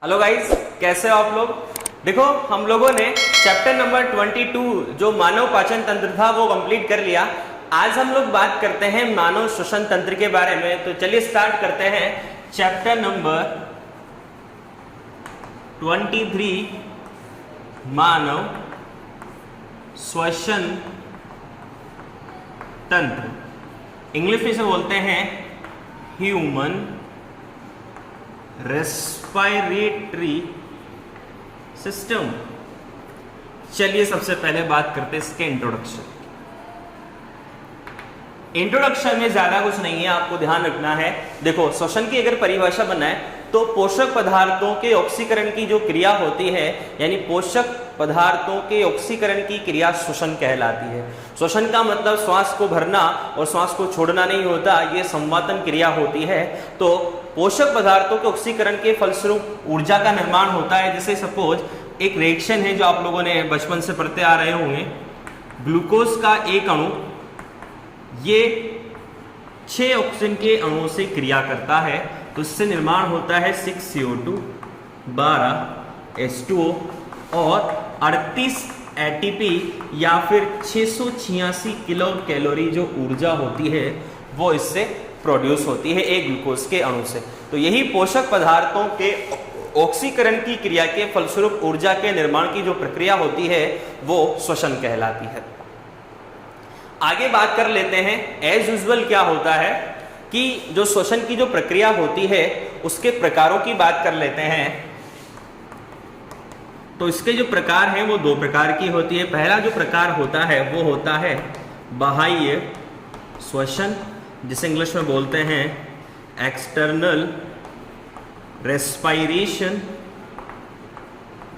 Hello guys, कैसे हो आप लोग। देखो, हम लोगों ने चैप्टर नंबर 22 जो मानव पाचन तंत्र था वो कंप्लीट कर लिया। आज हम लोग बात करते हैं मानव श्वसन तंत्र के बारे में। तो चलिए स्टार्ट करते हैं चैप्टर नंबर 23 मानव श्वसन तंत्र। इंग्लिश में इसे बोलते हैं ह्यूमन रेस्पिरेटरी सिस्टम। चलिए सबसे पहले बात करते हैं इसके इंट्रोडक्शन। इंट्रोडक्शन में ज्यादा कुछ नहीं है, आपको ध्यान रखना है। देखो, श्वसन की अगर परिभाषा बनाए तो पोषक पदार्थों के ऑक्सीकरण की जो क्रिया होती है, यानी पोषक पदार्थों के ऑक्सीकरण की क्रिया श्वसन कहलाती है। श्वसन का मतलब श्वास को भरना और श्वास को छोड़ना नहीं होता, ये संवातन क्रिया होती है। तो पोषक पदार्थों के ऑक्सीकरण के फलस्वरूप ऊर्जा का निर्माण होता है। जैसे सपोज एक रिएक्शन है जो आप लोगों ने बचपन से पढ़ते आ रहे होंगे, ग्लूकोज का एक अणु ये 6 ऑक्सीजन के अणुओं से क्रिया करता है, तो इससे निर्माण होता है 6CO2, 12 H2O और 38 ATP या फिर 686 किलो कैलोरी जो ऊर्जा होती है वो इससे प्रोड्यूस होती है एक ग्लूकोज के अणु से। तो यही पोषक पदार्थों के ऑक्सीकरण की क्रिया के फलस्वरूप ऊर्जा के निर्माण की जो प्रक्रिया होती है वो श्वसन कहलाती है। आगे बात कर लेते हैं एज यूजुअल क्या होता है कि जो श्वसन की जो प्रक्रिया होती है उसके प्रकारों की बात कर लेते हैं। तो इसके जो प्रकार हैं वो 2 प्रकार की होती है। पहला जो प्रकार होता है वो होता है बाह्य श्वसन, जिसे इंग्लिश में बोलते हैं एक्सटर्नल रेस्पिरेशन।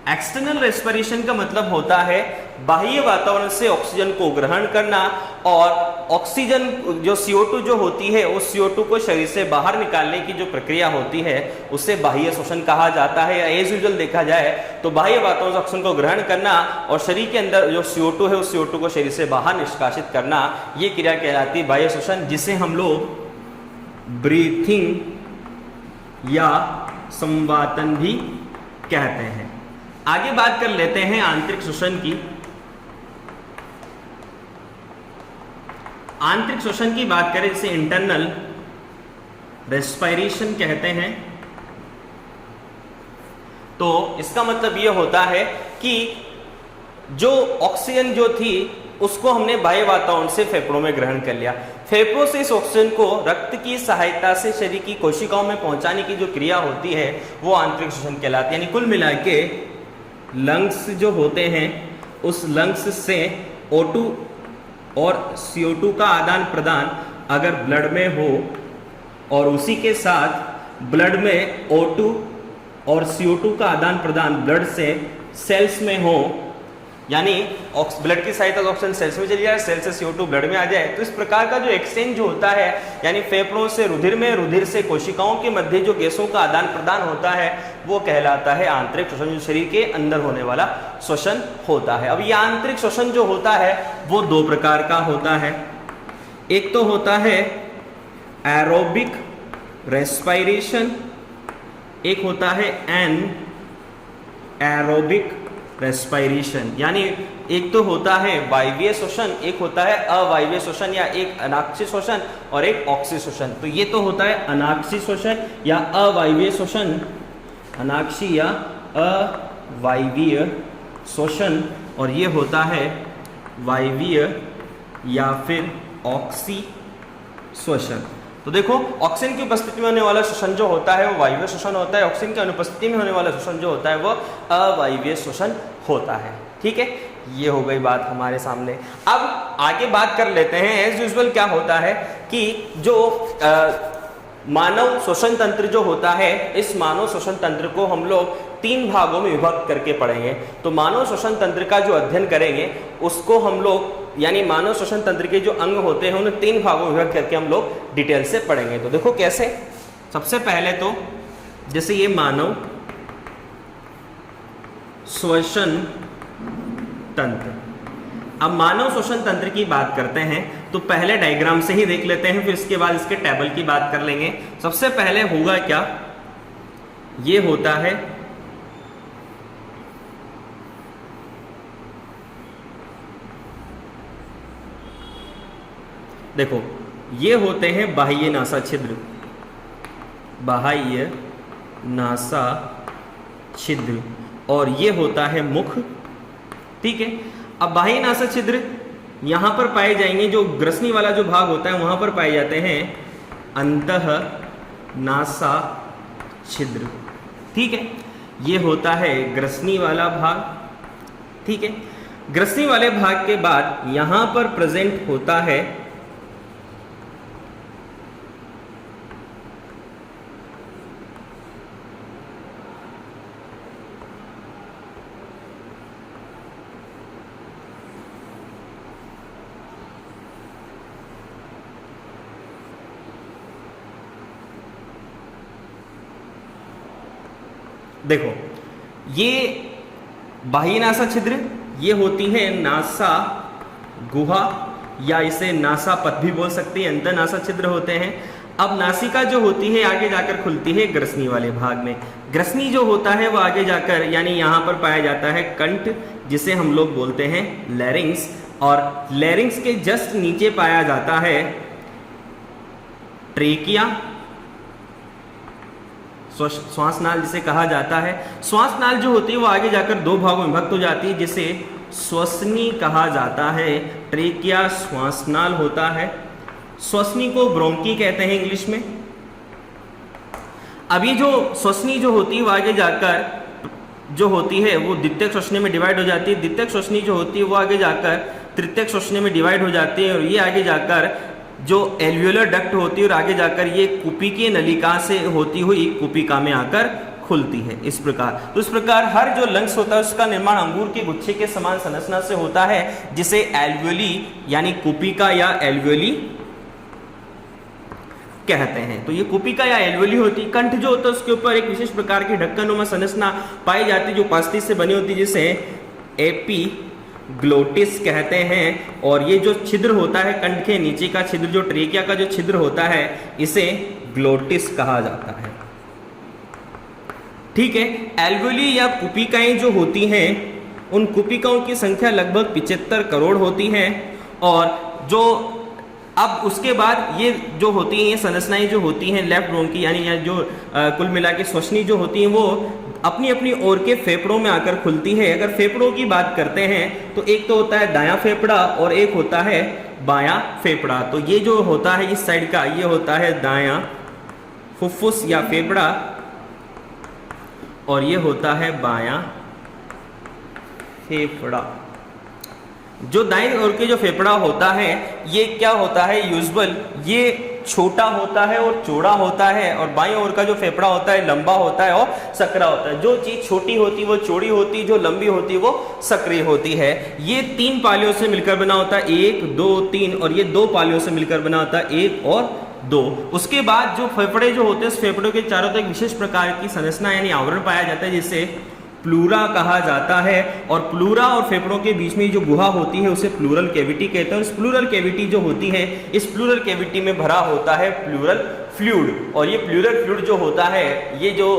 एक्सटर्नल रेस्पिरेशन का मतलब होता है बाह्य वातावरण से ऑक्सीजन को ग्रहण करना और ऑक्सीजन जो CO2 जो होती है उस CO2 को शरीर से बाहर निकालने की जो प्रक्रिया होती है उसे बाह्य श्वसन कहा जाता है। एज यूजुअल देखा जाए तो बाह्य वातावरण से ऑक्सीजन को ग्रहण करना और शरीर के अंदर जो CO2 है उस CO2 को शरीर से बाहर निष्कासित करना, ये क्रिया कहलाती है बाह्य श्वसन, जिसे हम लोग ब्रीथिंग या संवातन भी कहते हैं। आगे बात कर लेते हैं आंतरिक श्वसन की। आंतरिक श्वसन की बात करें जिसे इंटरनल रेस्पिरेशन कहते हैं। तो इसका मतलब यह होता है कि जो ऑक्सीजन जो थी उसको हमने बाह्य वातावरण से फेफड़ों में ग्रहण कर लिया। फेफड़ों से इस ऑक्सीजन को रक्त की सहायता से शरीर की कोशिकाओं में पहुंचाने की जो क्रिया होती है वो आंतरिक श्वसन कहलाती है। यानी कुल मिला के लंग्स जो होते हैं उस लंग्स से O2 और CO2 का आदान प्रदान अगर ब्लड में हो और उसी के साथ ब्लड में O2 और CO2 का आदान प्रदान ब्लड से सेल्स में हो, यानी ब्लड की सहायता से ऑक्सीजन सेल्स में चली जाए, सेल से CO2 ब्लड में आ जाए, तो इस प्रकार का जो एक्सचेंज जो होता है, यानी फेफड़ों से रुधिर में, रुधिर से कोशिकाओं के मध्य जो गैसों का आदान प्रदान होता है वो कहलाता है आंतरिक श्वसन, जो शरीर के अंदर होने वाला श्वसन होता है। अब ये आंतरिक श्वसन जो होता है वो 2 प्रकार का होता है। एक तो होता है एरोबिक रेस्पिरेशन, एक होता है एनएरोबिक रेस्पिरेशन। यानी एक तो होता है वायवीय श्वसन, एक होता है अवायवीय श्वसन या एक अनाक्षी श्वसन और एक ऑक्सी श्वसन। तो ये तो होता है अनाक्षी श्वसन या अवायवीय श्वसन, अनाक्षी या अवायवीय श्वसन, और ये होता है वायवीय या फिर ऑक्सी श्वसन। तो देखो, ऑक्सीजन की उपस्थिति में होने वाला श्वसन जो होता है वो वायवीय श्वसन होता है, ऑक्सीजन की अनुपस्थिति में होने वाला श्वसन जो होता है वो अवायवीय श्वसन होता है। ठीक है, ये हो गई बात हमारे सामने। अब आगे बात कर लेते हैं एज यूजुअल क्या होता है कि जो मानव श्वसन तंत्र जो होता है, इस मानव श्वसन तंत्र को हम लोग 3 भागों में विभक्त करके पढ़ेंगे। तो मानव श्वसन तंत्र का जो अध्ययन करेंगे उसको हम लोग, यानी मानव श्वसन तंत्र के जो अंग होते हैं उन्हें 3 भागों में विभक्त करके हम लोग डिटेल से पढ़ेंगे। तो देखो कैसे। सबसे पहले तो जैसे ये मानव श्वसन तंत्र, अब मानव श्वसन तंत्र की बात करते हैं तो पहले डायग्राम से ही देख लेते हैं, फिर इसके बाद इसके टेबल की बात कर लेंगे। सबसे पहले होगा क्या, ये होता है देखो ये होते हैं बाह्य नासा छिद्र, बाह्य नासा छिद्र, और ये होता है मुख। ठीक है, अब बाह्य नासा छिद्र यहां पर पाए जाएंगे, जो ग्रसनी वाला जो भाग होता है वहां पर पाए जाते हैं अंतः नासा छिद्र। ठीक है, ये होता है ग्रसनी वाला भाग। ठीक है, ग्रसनी वाले भाग के बाद यहां पर प्रेजेंट होता है देखो ये बाह्य नासा छिद्र, ये होती है नासा गुहा या इसे नासा पथ भी बोल सकते हैं, अंतर नासा छिद्र होते हैं। अब नासिका जो होती है आगे जाकर खुलती है ग्रसनी वाले भाग में। ग्रसनी जो होता है वो आगे जाकर यानी यहां पर पाया जाता है कंठ, जिसे हम लोग बोलते हैं लैरिंग्स, और लैरिंग्स के जस्ट नीचे पाया जाता है ट्रेकिया, श्वास नाल जिसे कहा जाता है। श्वास नाल जो होती है वो आगे जाकर दो भागों में विभक्त हो जाती है, जिसे श्वसनी कहा जाता है। ट्रेकिया श्वास नाल होता है, श्वसनी को ब्रोंकी कहते हैं इंग्लिश में। अभी जो श्वसनी जो होती है वो आगे जाकर जो होती है वो द्वितीयक श्वसनी में डिवाइड हो जाती है। द्वितीयक श्वसनी जो होती है वो आगे जाकर तृतीयक श्वसनी में डिवाइड हो जाती है, और ये आगे जाकर जो एल्वियोलर डक्ट होती है और आगे जाकर ये कुपिकीय नलिका से होती हुई कुपिका में आकर खुलती है। इस प्रकार, तो इस प्रकार हर जो लंग्स होता है उसका निर्माण अंगूर के गुच्छे के समान संरचना से होता है, जिसे एल्वियोली यानी कुपिका या एल्वियोली कहते हैं। तो ये कुपिका या एल्वियोली होती। कंठ जो होता है उसके ऊपर एक विशेष प्रकार की ढक्कनुमा संरचना पाई जाती है जो उपास्थि से बनी होती है, जिसे एपीग्लोटिस कहते हैं। और ये जो छिद्र होता है कंठ के नीचे का छिद्र, जो ट्रेकिया का जो छिद्र होता है, इसे ग्लोटिस कहा जाता है। ठीक है, एल्वियोली या कुपिकाएं जो होती हैं उन कुपिकाओं की संख्या लगभग 75 करोड़ होती है। और जो अब उसके बाद ये जो होती हैं, ये संरचनाएं जो होती हैं लेफ्ट ब्रोंकी यानी जो कुल मिला के श्वसनी जो होती हैं वो अपनी अपनी ओर के फेफड़ों में आकर खुलती है। अगर फेफड़ों की बात करते हैं तो एक तो होता है दायां फेफड़ा और एक होता है बायां फेफड़ा। तो ये जो होता है इस साइड का, ये होता है दायां फुफ्फुस या फेफड़ा, और ये होता है बायां फेफड़ा। जो दाईं ओर के जो फेफड़ा होता है ये क्या होता है, यूजुअल ये छोटा होता है और चौड़ा होता है, और बाईं ओर का जो फेफड़ा होता है लंबा होता है और सकरा होता है। जो चीज छोटी होती है वो चौड़ी होती है, जो लंबी होती है वो सक्रिय होती है। ये 3 पालियों से मिलकर बना होता है, 1 2 3, और ये 2 पालियों से मिलकर बना होता है, 1 और 2। उसके बाद जो फेफड़े जो होते हैं उस फेफड़ों के चारों तरफ विशेष प्रकार की संरचना यानी आवरण पाया जाता है, जिसे प्लूरा कहा जाता है। और प्लूरा और फेफड़ों के बीच में जो गुहा होती है उसे प्लूरल कैविटी कहते हैं। और इस प्लूरल कैविटी जो होती है, इस प्लूरल कैविटी में भरा होता है प्लूरल फ्लूइड। और ये प्लूरल फ्लूइड जो होता है, ये जो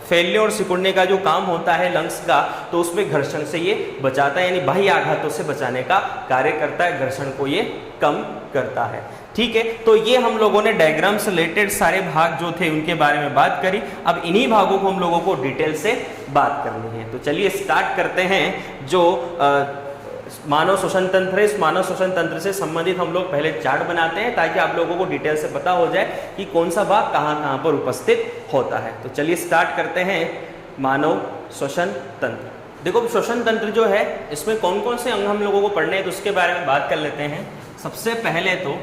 फैलने और सिकुड़ने का जो काम होता है लंग्स का, तो उसमें घर्षण से ये बचाता है, यानी बाह्य आघातों से बचाने का कार्य करता है, घर्षण को ये कम करता है। ठीक है, तो ये हम लोगों ने डायग्राम से रिलेटेड सारे भाग जो थे उनके बारे में बात करी। अब इन्हीं भागों को हम लोगों को डिटेल से बात करनी है। तो चलिए स्टार्ट करते हैं। जो मानव श्वसन तंत्र है, इस मानव श्वसन तंत्र से संबंधित हम लोग पहले चार्ट बनाते हैं ताकि आप लोगों को डिटेल से पता हो जाए कि कौन सा भाग कहाँ पर उपस्थित होता है। तो चलिए स्टार्ट करते हैं मानव श्वसन तंत्र। देखो श्वसन तंत्र जो है इसमें कौन कौन से अंग हम लोगों को पढ़ने हैं तो उसके बारे में बात कर लेते हैं। सबसे पहले तो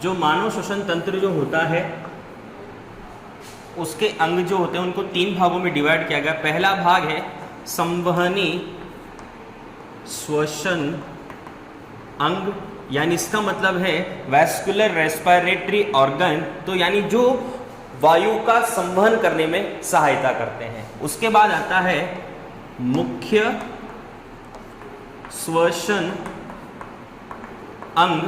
जो मानव श्वसन तंत्र जो होता है उसके अंग जो होते हैं उनको 3 भागों में डिवाइड किया गया। पहला भाग है संवहनी श्वसन अंग, यानी इसका मतलब है वैस्कुलर रेस्पिरेटरी ऑर्गन, तो यानी जो वायु का संवहन करने में सहायता करते हैं। उसके बाद आता है मुख्य श्वसन अंग,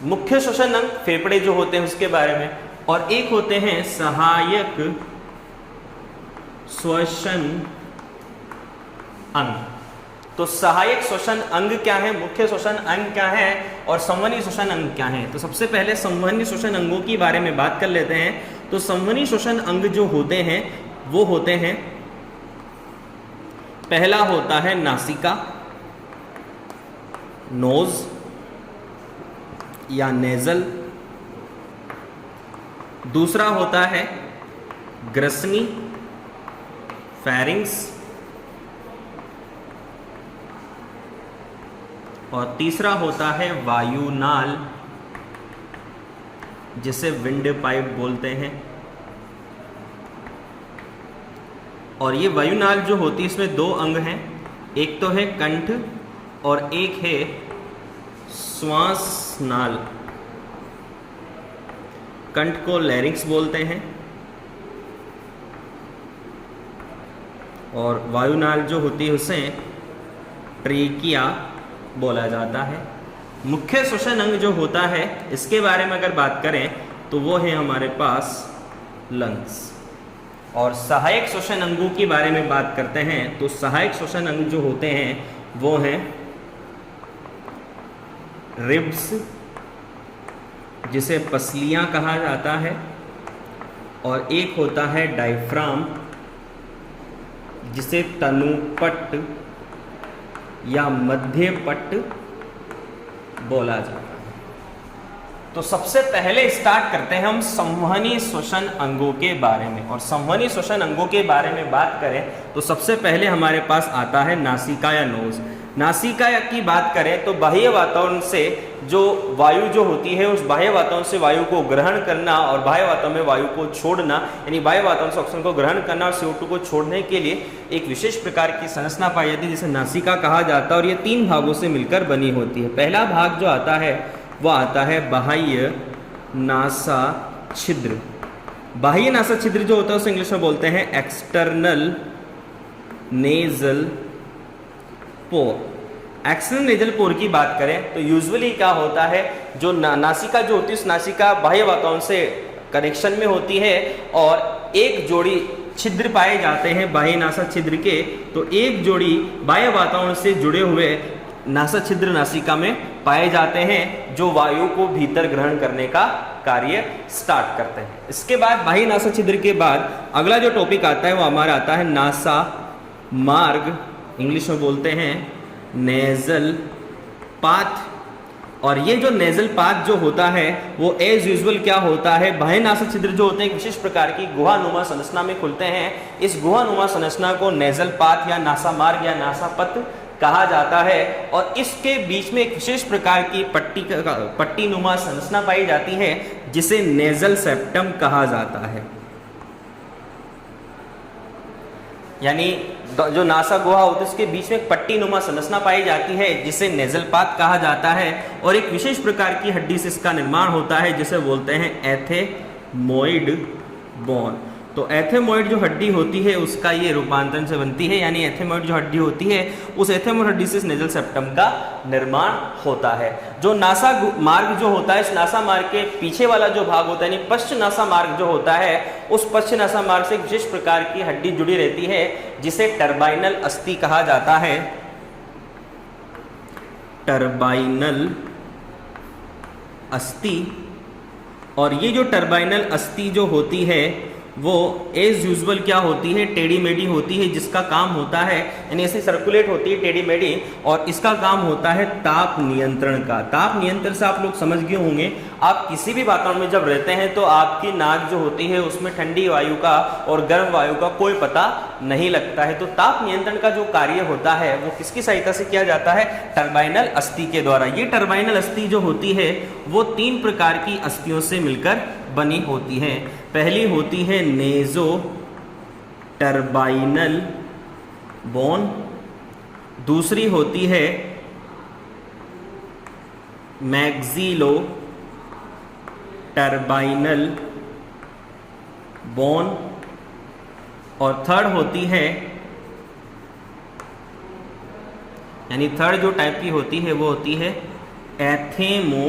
मुख्य श्वसन अंग फेफड़े जो होते हैं उसके बारे में, और एक होते हैं सहायक श्वसन अंग। तो सहायक श्वसन अंग क्या है, मुख्य श्वसन अंग क्या है और संवहनी श्वसन अंग क्या है। तो सबसे पहले संवहनी श्वसन अंगों के बारे में बात कर लेते हैं। तो संवहनी श्वसन अंग जो होते हैं वो होते हैं, पहला होता है नासिका, नोज या नेजल। दूसरा होता है ग्रसनी, फेरिंग्स। और तीसरा होता है वायुनाल, जिसे विंड पाइप बोलते हैं। और ये वायुनाल जो होती है इसमें दो अंग हैं, एक तो है कंठ और एक है श्वास नाल। कंठ को लैरिंक्स बोलते हैं और वायुनाल जो होती है उसे ट्रेकिया बोला जाता है। मुख्य श्वसन अंग जो होता है इसके बारे में अगर बात करें तो वो है हमारे पास लंग्स। और सहायक श्वसन अंगों के बारे में बात करते हैं तो सहायक श्वसन अंग जो होते हैं वो हैं रिब्स, जिसे पसलियां कहा जाता है, और एक होता है डायफ्राम, जिसे तनुपट्ट या मध्यपट्ट बोला जाता है। तो सबसे पहले स्टार्ट करते हैं हम संवहनी श्वसन अंगों के बारे में। और संवहनी श्वसन अंगों के बारे में बात करें तो सबसे पहले हमारे पास आता है नासिका या नोज। नासिका की बात करें तो बाह्य वातावरण से जो वायु जो होती है उस बाह्य वातावरण से वायु को ग्रहण करना और बाह्य वातावरण में वायु को छोड़ना, यानी बाह्य वातावरण से ऑक्सीजन को ग्रहण करना और CO2 को छोड़ने के लिए एक विशेष प्रकार की संरचना पाई जाती है जिसे नासिका कहा जाता है। और ये 3 भागों से मिलकर बनी होती है। पहला भाग जो आता है वो आता है बाह्य नासा छिद्र। बाह्य नासा छिद्र जो होता है उसे इंग्लिश में बोलते हैं एक्सटर्नल नेजल पोर। एक्सटर्नल नेजल पोर की बात करें तो यूजुअली क्या होता है, जो नासिका जो होती है उस नासिका बाह्य वातावरण से कनेक्शन में होती है और एक जोड़ी छिद्र पाए जाते हैं बाह्य नासा छिद्र के। तो एक जोड़ी बाह्य वातावरण से जुड़े हुए नासा छिद्र नासिका में पाए जाते हैं जो वायु को भीतर ग्रहण करने का कार्य स्टार्ट करते हैं। इसके बाद बाह्य नासा छिद्र के बाद अगला जो टॉपिक आता है वो हमारा आता है नासा मार्ग, इंग्लिश में बोलते हैं नेजल पाथ। और ये जो नेजल पाथ जो होता है वो एज यूजुअल क्या होता है, बाह्य नासा छिद्र जो होते हैं एक विशेष प्रकार की गुहानुमा संरचना में खुलते हैं। इस गुहानुमा संरचना को नेजल पाथ या नासा मार्ग या नासा पथ कहा जाता है। और इसके बीच में एक विशेष प्रकार की पट्टी नुमा संरचना पाई जाती है जिसे नेजल सेप्टम कहा जाता है। यानी जो नासा गुहा होती है उसके बीच में एक पट्टी नुमा संरचना पाई जाती है जिसे नेजल पाथ कहा जाता है। और एक विशेष प्रकार की हड्डी से इसका निर्माण होता है जिसे बोलते हैं एथेमोइड बोन। तो एथेमोइड जो हड्डी होती है उसका ये रूपांतरण से बनती है, यानी एथेमोइड जो हड्डी होती है उस एथेमोइड हड्डी से नेजल सेप्टम का निर्माण होता है। जो नासा मार्ग जो होता है, इस नासा मार्ग के पीछे वाला जो भाग होता है यानी पश्च नासा मार्ग जो होता है, उस पश्च नासा मार्ग से एक विशेष प्रकार की हड्डी जुड़ी रहती है जिसे टर्बाइनल अस्थि कहा जाता है। टर्बाइनल अस्थि। और ये जो टर्बाइनल अस्थि जो होती है वो एज यूजुअल क्या होती है, टेढ़ी मेढ़ी होती है, जिसका काम होता है यानी ऐसे सर्कुलेट होती है टेढ़ी मेढ़ी, और इसका काम होता है ताप नियंत्रण का। ताप नियंत्रण से आप लोग समझ गए होंगे, आप किसी भी वातावरण में जब रहते हैं तो आपकी नाक जो होती है उसमें ठंडी वायु का और गर्म वायु का कोई पता नहीं लगता है। तो ताप नियंत्रण का जो कार्य होता है वो किसकी सहायता से किया जाता है, टर्बाइनल अस्थि के द्वारा। ये टर्बाइनल अस्थि जो होती है वो 3 प्रकार की अस्थियों से मिलकर बनी होती है। पहली होती है नेजो टर्बाइनल बोन, दूसरी होती है मैक्सिलो टर्बाइनल बोन, और थर्ड होती है यानी थर्ड जो टाइप की होती है वो होती है एथेमो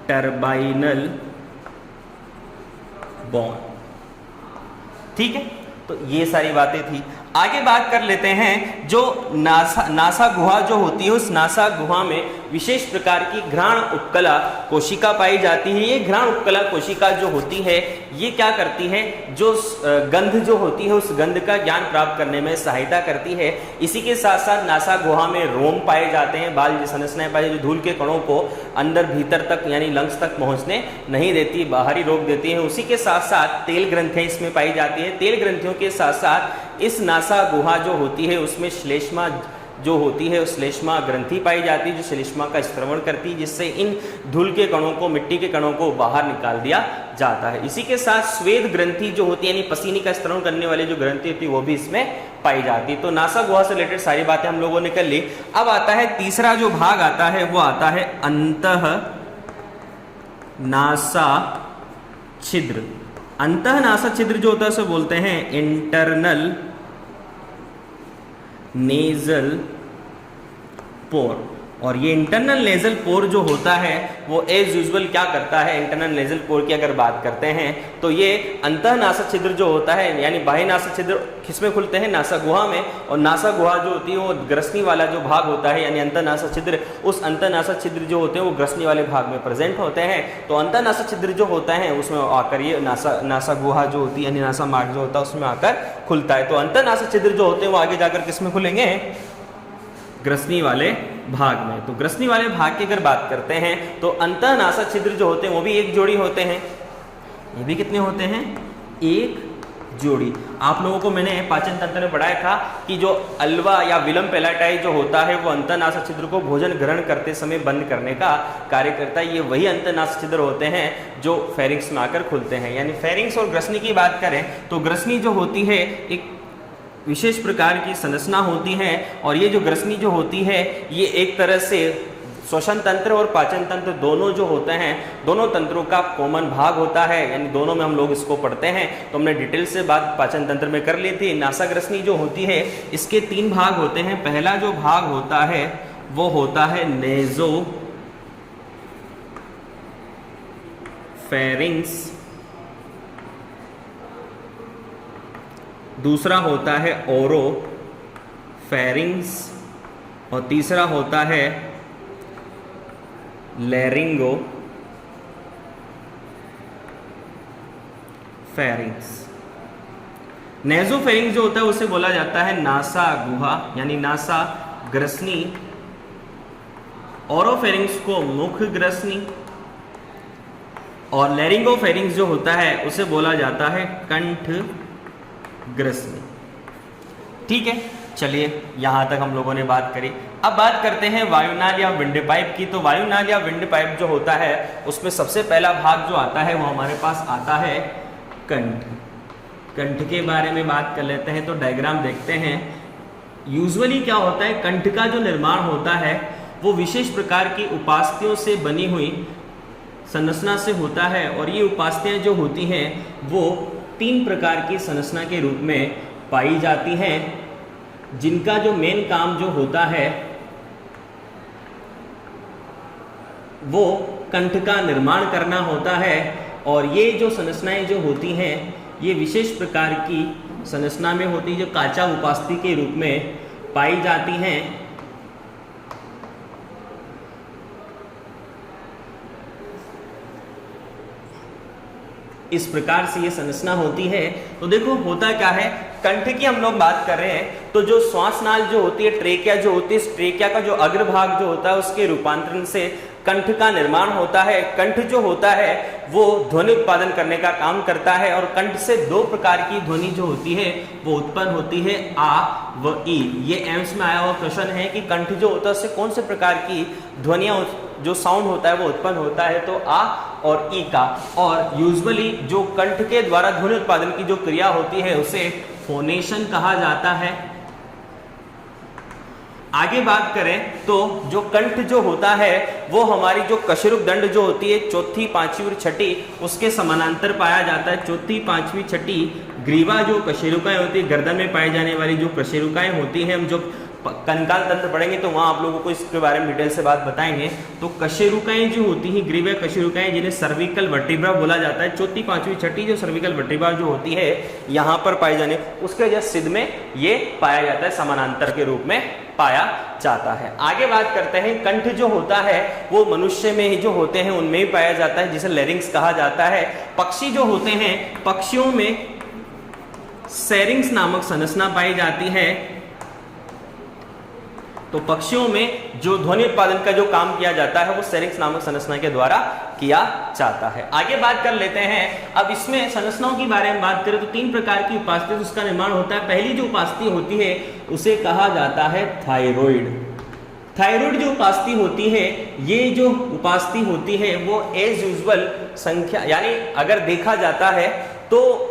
टर्बाइनल बोन। ठीक है, तो ये सारी बातें थी। आगे बात कर लेते हैं जो नासा गुहा जो होती है, उस नासा गुहा में विशेष प्रकार की घ्राण उपकला कोशिका पाई जाती है। ये घ्राण उपकला कोशिका जो होती है ये क्या करती है, जो गंध जो होती है उस गंध का ज्ञान प्राप्त करने में सहायता करती है। इसी के साथ साथ नासा गुहा में रोम पाए जाते हैं, बाल संरचनाएं पाई जो धूल के कणों को अंदर भीतर तक यानी लंग्स तक पहुंचने नहीं देती, बाहर ही रोक देती है। उसी के साथ साथ तेल ग्रंथियां इसमें पाई जाती है। तेल ग्रंथियों के साथ साथ इस नासा गुहा जो होती है उसमें श्लेष्मा जो होती है, उस श्लेष्मा ग्रंथि पाई जाती है जो श्लेष्मा का स्त्रवण करती है, जिससे इन धूल के कणों को, मिट्टी के कणों को बाहर निकाल दिया जाता है। इसी के साथ श्वेत ग्रंथि जो होती है यानी पसीने का स्त्रवण करने वाली जो ग्रंथि होती है वो भी इसमें पाई जाती है। तो नासा गुहा से रिलेटेड सारी बातें हम लोगों ने कर ली। अब आता है तीसरा जो भाग आता है वो आता है अंतः नासा छिद्र। अंतः नासा छिद्र जो होता है उसे बोलते हैं इंटरनल नेजल पोर। और ये इंटरनल नेजल पोर जो होता है वो एज यूजुअल क्या करता है, इंटरनल नेजल पोर की अगर बात करते हैं तो ये अंतः नासा छिद्र जो होता है यानी बाह्य नासा छिद्र किसमें खुलते हैं, नासा गुहा में। और नासा गुहा जो होती है वो ग्रसनी वाला जो भाग होता है यानी अंतः नासा छिद्र, उस अंतः नासा छिद्र जो होते हैं वो ग्रसनी वाले भाग में प्रेजेंट होते हैं। तो अंतः नासा छिद्र जो होता है उसमें आकर ये नासा गुहा जो होती है यानी नासा मार्ग जो होता है उसमें आकर खुलता है। तो अंतः नासा छिद्र जो होते हैं वो आगे जाकर किसमें खुलेंगे, ग्रसनी वाले भाग में। तो ग्रसनी वाले भाग की अगर बात करते हैं तो अंतः नासा छिद्र जो होते हैं वो भी एक जोड़ी होते हैं। ये भी कितने होते हैं, एक जोड़ी। आप लोगों को मैंने पाचन तंत्र में पढ़ाया था कि जो अल्वा या विलम पेलाटाई जो होता है वो अंतः नासा छिद्र को भोजन ग्रहण करते समय बंद करने का कार्य करता है। ये वही अंतः नासा छिद्र होते हैं जो फेरिंग्स में आकर खुलते हैं। यानी फेरिंग्स और ग्रसनी की बात करें तो ग्रसनी जो होती है एक विशेष प्रकार की संरचना होती है और ये जो ग्रसनी जो होती है ये एक तरह से श्वसन तंत्र और पाचन तंत्र दोनों जो होते हैं, दोनों तंत्रों का कॉमन भाग होता है, यानी दोनों में हम लोग इसको पढ़ते हैं। तो हमने डिटेल से बात पाचन तंत्र में कर ली थी। नासा ग्रसनी जो होती है इसके तीन भाग होते हैं। पहला जो भाग होता है वो होता है नेजो फेरिंग्स, दूसरा होता है ओरो फेरिंग्स और तीसरा होता है लैरिंगो फेरिंग्स। नेजोफेरिंग्स जो होता है उसे बोला जाता है नासा गुहा यानी नासा ग्रसनी। ओरोफेरिंग्स को मुख ग्रसनी और लैरिंगोफेरिंग्स जो होता है उसे बोला जाता है कंठ ग्रसनी। ठीक है, चलिए यहां तक हम लोगों ने बात करी। अब बात करते हैं वायुनाल या विंड पाइप की। तो वायुनाल या विंड पाइप जो होता है उसमें सबसे पहला भाग जो आता है वो हमारे पास आता है कंठ। कंठ के बारे में बात कर लेते हैं तो डायग्राम देखते हैं। यूजुअली क्या होता है, कंठ का जो निर्माण होता है वो विशेष प्रकार की उपास्थियों से बनी हुई संरचना से होता है और ये उपास्थियां जो होती हैं वो तीन प्रकार की संरचना के रूप में पाई जाती हैं, जिनका जो मेन काम जो होता है वो कंठ का निर्माण करना होता है। और ये जो संरचनाएं जो होती हैं ये विशेष प्रकार की संरचना में होती है जो काचा उपास्थि के रूप में पाई जाती हैं। इस प्रकार से ये संरचना होती है। तो देखो होता क्या है, कंठ की हम लोग बात कर रहे हैं तो जो श्वास नाल जो होती है, ट्रेकिया जो होती है, इस ट्रेकिया का जो अग्रभाग जो होता है उसके रूपांतरण से कंठ का निर्माण होता है। कंठ जो होता है वो ध्वनि उत्पादन करने का काम करता है और कंठ से दो प्रकार की ध्वनि जो होती है वो उत्पन्न होती है, आ व ई। ये एम्स में आया हुआ प्रश्न है कि कंठ जो होता है उससे कौन से प्रकार की ध्वनियां जो साउंड होता है वो उत्पन्न होता है, तो आ और ई का। और यूजुअली जो कंठ के द्वारा ध्वनि उत्पादन की जो क्रिया होती है उसे फोनेशन कहा जाता है। आगे बात करें तो जो कंठ जो होता है वो हमारी जो कशेरुक दंड जो होती है चौथी, पांचवी और छठी उसके समानांतर पाया जाता है। चौथी, पांचवी, छठी ग्रीवा जो कशेरुकाएं होती है, गर्दन में पाई जाने वाली जो कशेरुकाएं होती हैं, हम जो कंकाल तंत्र पढ़ेंगे तो वहाँ आप लोगों को इसके बारे में डिटेल से बात बताएंगे। तो कशेरुकाएं जो होती हैं, ग्रीव कशेरुकाएं, जिन्हें सर्विकल वर्टिब्रा बोला जाता है, चौथी पांचवी छठी जो सर्विकल वर्टिब्रा जो होती है यहाँ पर पाई जाने, उसके जस्ट सिद्ध में ये पाया जाता है, समानांतर के रूप में पाया जाता है। आगे बात करते हैं, कंठ जो होता है वो मनुष्य में ही जो होते हैं उनमें ही पाया जाता है, जिसे लैरिंक्स कहा जाता है। पक्षी जो होते हैं, पक्षियों में सेरिंग्स नामक संरचना पाई जाती है। तो पक्षियों में जो ध्वनि उत्पादन का जो काम किया जाता है वो सेरिंग्स नामक संरचना के द्वारा किया जाता है। आगे बात कर लेते हैं, अब इसमें संरचनाओं के बारे में बात करें तो 3 प्रकार की उपास्थि उसका निर्माण होता है। पहली जो उपास्थि होती है उसे कहा जाता है थायराइड। थायराइड जो उपास्थि होती है, ये जो उपास्थि होती है वो एज यूजुअल संख्या, यानी अगर देखा जाता है तो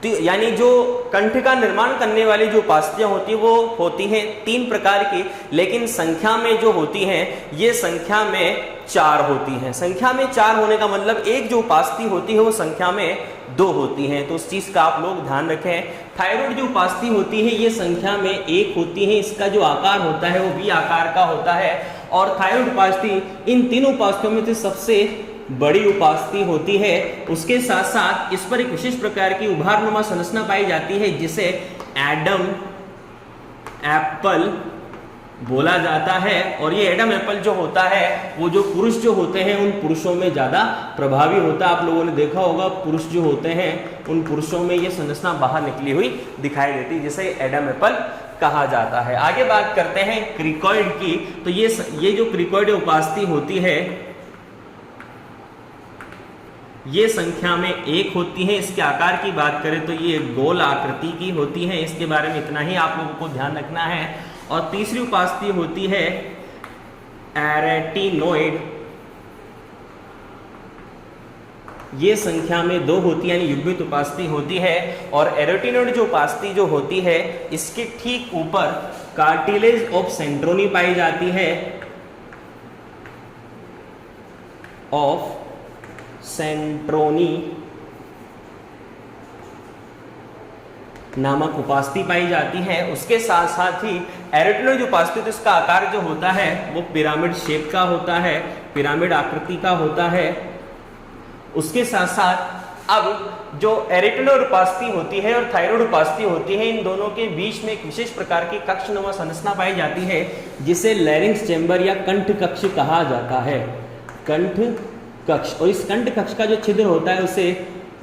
यानी जो कंठ का निर्माण करने वाली जो उपास्थियां होती है वो होती हैं 3 प्रकार की, लेकिन संख्या में जो होती हैं ये संख्या में 4 होती हैं। संख्या में 4 होने का मतलब एक जो उपास्थि होती है वो संख्या में 2 होती हैं, तो उस चीज का आप लोग ध्यान रखें। थायराइड जो उपास्थि होती है ये संख्या में 1 होती है, इसका जो आकार होता है वो V आकार का होता है, और थायराइड उपास्थि इन तीनों उपास्थियों में से सबसे बड़ी उपास्थि होती है। उसके साथ साथ इस पर एक विशेष प्रकार की उभारनुमा संरचना पाई जाती है जिसे एडम एप्पल बोला जाता है, और ये एडम एप्पल जो होता है वो जो पुरुष जो होते हैं उन पुरुषों में ज्यादा प्रभावी होता है। आप लोगों ने देखा होगा पुरुष जो होते हैं उन पुरुषों में ये संरचना बाहर निकली हुई दिखाई देती है, जिसे एडम एप्पल कहा जाता है। आगे बात करते हैं क्रिकॉइड की, तो ये जो क्रिकॉइड उपास्थि होती है ये संख्या में 1 होती है। इसके आकार की बात करें तो ये गोल आकृति की होती है, इसके बारे में इतना ही आप लोगों को ध्यान रखना है। और तीसरी उपास्थि होती है एरेटिनोइड, ये संख्या में 2 होती है, यानी युग्मित उपास्थि होती है। और एरेटिनोइड जो उपास्थि जो होती है इसके ठीक ऊपर कार्टिलेज ऑफ सेंट्रोनी पाई जाती है, ऑफ सेंट्रोनी नामक उपास्थि पाई जाती है। उसके साथ साथ ही एरेटिनोइड जो उपास्थि तो इसका आकार जो होता है वो पिरामिड शेप का होता है, पिरामिड आकृति का होता है। उसके साथ साथ अब जो एरेटिनोइड उपास्थि होती है और थायराइड उपास्थि होती है, इन दोनों के बीच में एक विशेष प्रकार की कक्षनुमा संरचना पाई जाती है जिसे लैरिंक्स चैम्बर या कंठ कक्ष कहा जाता है, कंठ कक्ष। और इस कंठ कक्ष का जो छिद्र होता है उसे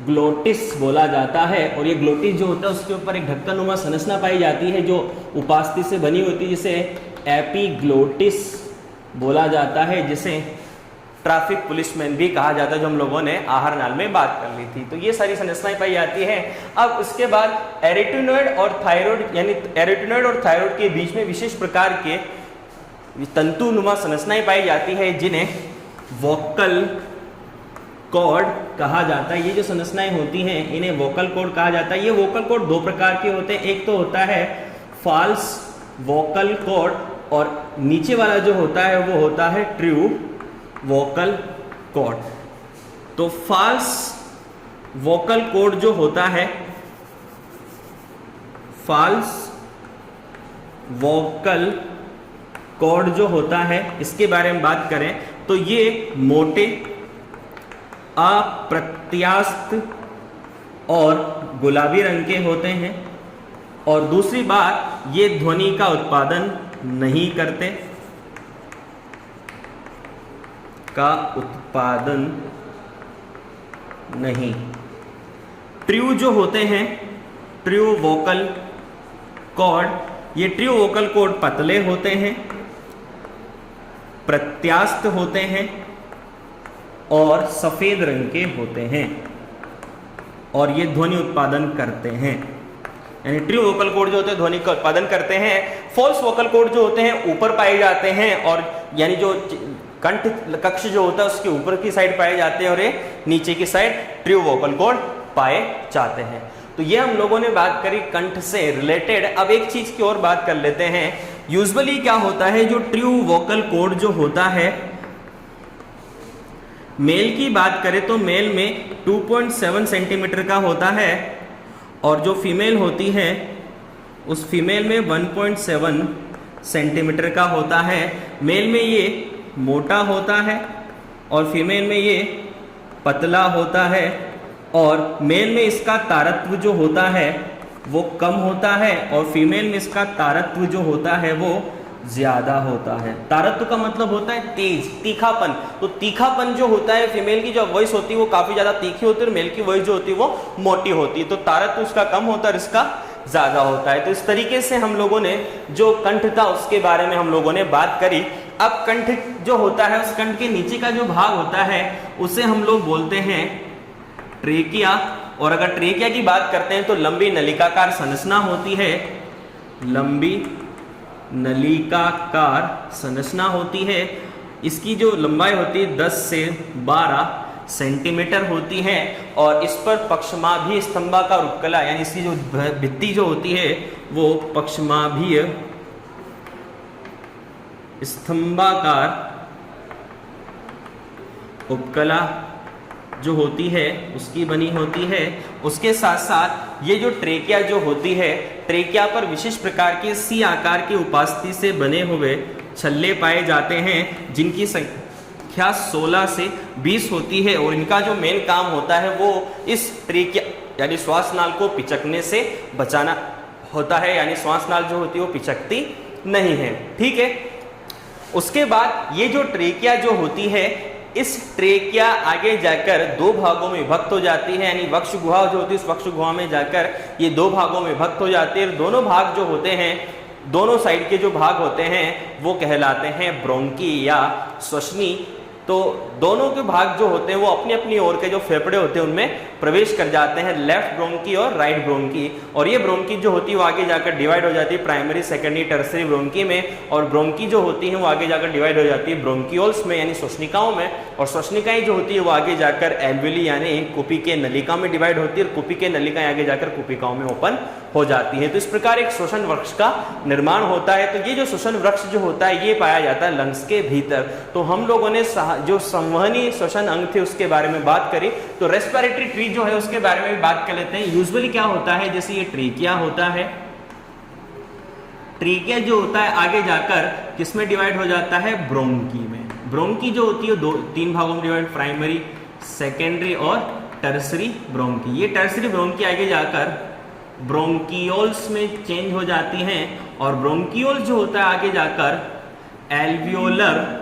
ग्लोटिस बोला जाता है, और ये ग्लोटिस जो होता है उसके ऊपर एक ढक्कनुमा संरचना पाई जाती है जो उपास्थि से बनी होती है, जिसे एपिग्लोटिस बोला जाता है, जिसे ट्रैफिक पुलिसमैन भी कहा जाता है, जो हम लोगों ने आहार नाल में बात कर ली थी। तो ये सारी संरचनाएं पाई जाती है। अब उसके बाद एरेटिनोइड और थायराइड, यानी एरेटिनोइड और थायराइड के बीच में विशेष प्रकार के तंतुनुमा संरचनाएं पाई जाती है जिन्हें वोकल कॉर्ड कहा जाता है। ये जो संरचनाएं होती हैं इन्हें वोकल कॉर्ड कहा जाता है। ये वोकल कॉर्ड 2 प्रकार के होते हैं, एक तो होता है फॉल्स वोकल कॉर्ड, और नीचे वाला जो होता है वो होता है ट्रू वोकल कॉर्ड। तो फॉल्स वोकल कॉर्ड जो होता है, फॉल्स वोकल कॉर्ड जो होता है, इसके बारे में बात करें तो ये मोटे, अप्रत्यास्थ और गुलाबी रंग के होते हैं। और दूसरी बात, ये ध्वनि का उत्पादन नहीं करते, का उत्पादन नहीं। ट्रू जो होते हैं, ट्रू वोकल कॉर्ड, ये ट्रू वोकल कॉर्ड पतले होते हैं, प्रत्यास्थ होते हैं और सफेद रंग के होते हैं, और ये ध्वनि उत्पादन करते हैं। यानी ट्रू वोकल कॉर्ड जो होते हैं ध्वनि का उत्पादन करते हैं। फॉल्स वोकल कॉर्ड जो होते हैं ऊपर पाए जाते हैं, और यानी जो कंठ कक्ष जो होता है उसके ऊपर की साइड पाए जाते हैं और ये नीचे की साइड ट्रू वोकल कॉर्ड पाए जाते हैं। तो ये हम लोगों ने बात करी कंठ से रिलेटेड। अब एक चीज की और बात कर लेते हैं। यूजुअली क्या होता है, जो ट्रू वोकल कॉर्ड जो होता है, मेल की बात करें तो मेल में 2.7 सेंटीमीटर का होता है, और जो फीमेल होती है उस फीमेल में 1.7 सेंटीमीटर का होता है। मेल में ये मोटा होता है और फीमेल में ये पतला होता है, और मेल में इसका तारत्व जो होता है वो कम होता है और फीमेल में इसका तारत्व जो होता है वो ज्यादा होता है। तारत्व का मतलब होता है तेज, तीखापन। तो तीखापन जो होता है, फीमेल की जो वॉइस होती है वो काफी ज्यादा तीखी होती है और मेल की वॉइस जो होती है वो मोटी होती है। तो तारत्व उसका कम होता है और इसका ज्यादा होता है। तो इस तरीके से हम लोगों ने जो कंठ था उसके बारे में हम लोगों ने बात करी। अब कंठ जो होता है, उस कंठ के नीचे का जो भाग होता है उसे हम लोग बोलते हैं ट्रेकिया। और अगर ट्रेकिया की बात करते हैं तो लंबी नलिकाकार संरचना होती है, लंबी नलिकाकार संरचना होती है। इसकी जो लंबाई होती है 10 से 12 सेंटीमीटर होती है और इस पर पक्षमाभीय स्तंभाकार उपकला, यानी इसकी जो भित्ति जो होती है वो पक्षमाभीय स्तंभाकार उपकला जो होती है उसकी बनी होती है। उसके साथ साथ ये जो ट्रेकिया जो होती है, ट्रेकिया पर विशेष प्रकार के सी आकार की उपास्थि से बने हुए छल्ले पाए जाते हैं, जिनकी संख्या 16 से 20 होती है और इनका जो मेन काम होता है वो इस ट्रेकिया यानी श्वास नाल को पिचकने से बचाना होता है, यानी श्वास नाल जो होती है वो पिचकती नहीं है। ठीक है। उसके बाद ये जो ट्रेकिया जो होती है, इस ट्रेकिया आगे जाकर दो भागों में विभक्त हो जाती है, यानी वक्ष गुहा जो होती है उस वक्ष गुहा में जाकर ये दो भागों में विभक्त हो जाती है। दोनों भाग जो होते हैं, दोनों साइड के जो भाग होते हैं वो कहलाते हैं ब्रोंकी या श्वसनी। तो दोनों के भाग जो होते हैं वो अपनी अपनी ओर के जो फेफड़े होते हैं उनमें प्रवेश कर जाते हैं, लेफ्ट ब्रोंकी और राइट ब्रोंकी। और ये ब्रोंकी जो होती है वो आगे जाकर डिवाइड हो जाती है प्राइमरी, सेकेंडरी, टर्सरी ब्रोंकी में, और ब्रोंकी जो होती है वो आगे जाकर डिवाइड हो जाती है ब्रोंकियोल्स में यानी श्वसनिकाओं में, और श्वसनिकाएं जो होती है वो आगे जाकर एल्वियोली यानी कुपी के नलिका में डिवाइड होती है और कुपी के नलिकाएं आगे जाकर कुपिकाओं में ओपन हो जाती है। तो इस प्रकार एक श्वसन वृक्ष का निर्माण होता है। तो ये जो श्वसन वृक्ष जो होता है ये पाया जाता है लंग्स के भीतर। तो हम लोगों ने जो संवहनी श्वसन अंग थे उसके बारे में बात करी। तो रेस्पिरेटरी ट्री जो है उसके बारे में भी बात कर लेते हैं। यूजुअली क्या होता है, जैसे ये ट्रेकिया होता है, ट्रेकिया जो होता है आगे जाकर किसमें डिवाइड हो जाता है, ब्रोंकी में। ब्रोंकी जो होती है दो तीन भागों में डिवाइड, प्राइमरी, सेकेंडरी और टर्सरी ब्रोंकी। ये टर्सरी ब्रोंकी आगे जाकर ब्रोंकियोल्स में चेंज हो जाती हैं और ब्रोंकियोल जो होता है आगे जाकर एल्वियोलर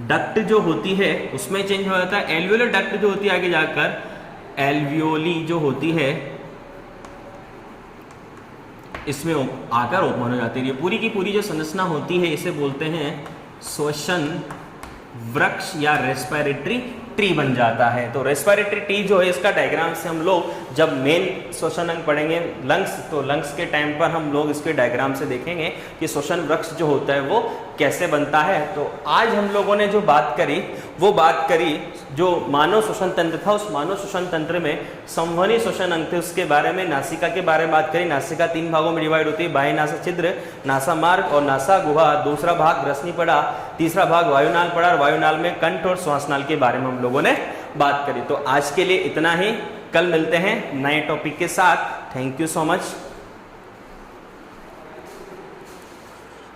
डक्ट जो होती है उसमें चेंज हो जाता है। एल्वियोलर डक्ट जो होती है आगे जाकर एल्वियोली जो होती है इसमें आकर ओपन हो जाती है। ये पूरी की पूरी जो संरचना होती है इसे बोलते हैं श्वसन वृक्ष या रेस्पिरेटरी ट्री बन जाता है। तो रेस्पिरेटरी ट्री जो है इसका डायग्राम से हम लोग जब मेन श्वसन अंग पढ़ेंगे लंग्स, तो लंग्स के टाइम पर हम लोग इसके डायग्राम से देखेंगे कि श्वसन वृक्ष जो होता है वो कैसे बनता है। तो आज हम लोगों ने जो बात करी वो बात करी जो मानव श्वसन तंत्र था, उस मानव श्वसन तंत्र में संवहनी श्वसन अंग थे उसके बारे में, नासिका के बारे में बात करी। नासिका तीन भागों में डिवाइड होती है, बाह्य नासा छिद्र, नासा मार्ग और नासा गुहा। दूसरा भाग ग्रसनी पड़ा, तीसरा भाग वायुनाल पड़ा और वायुनाल में कंठ और श्वासनाल के बारे में हम लोगों ने बात करी। तो आज के लिए इतना ही, कल मिलते हैं नए टॉपिक के साथ। Thank you so much.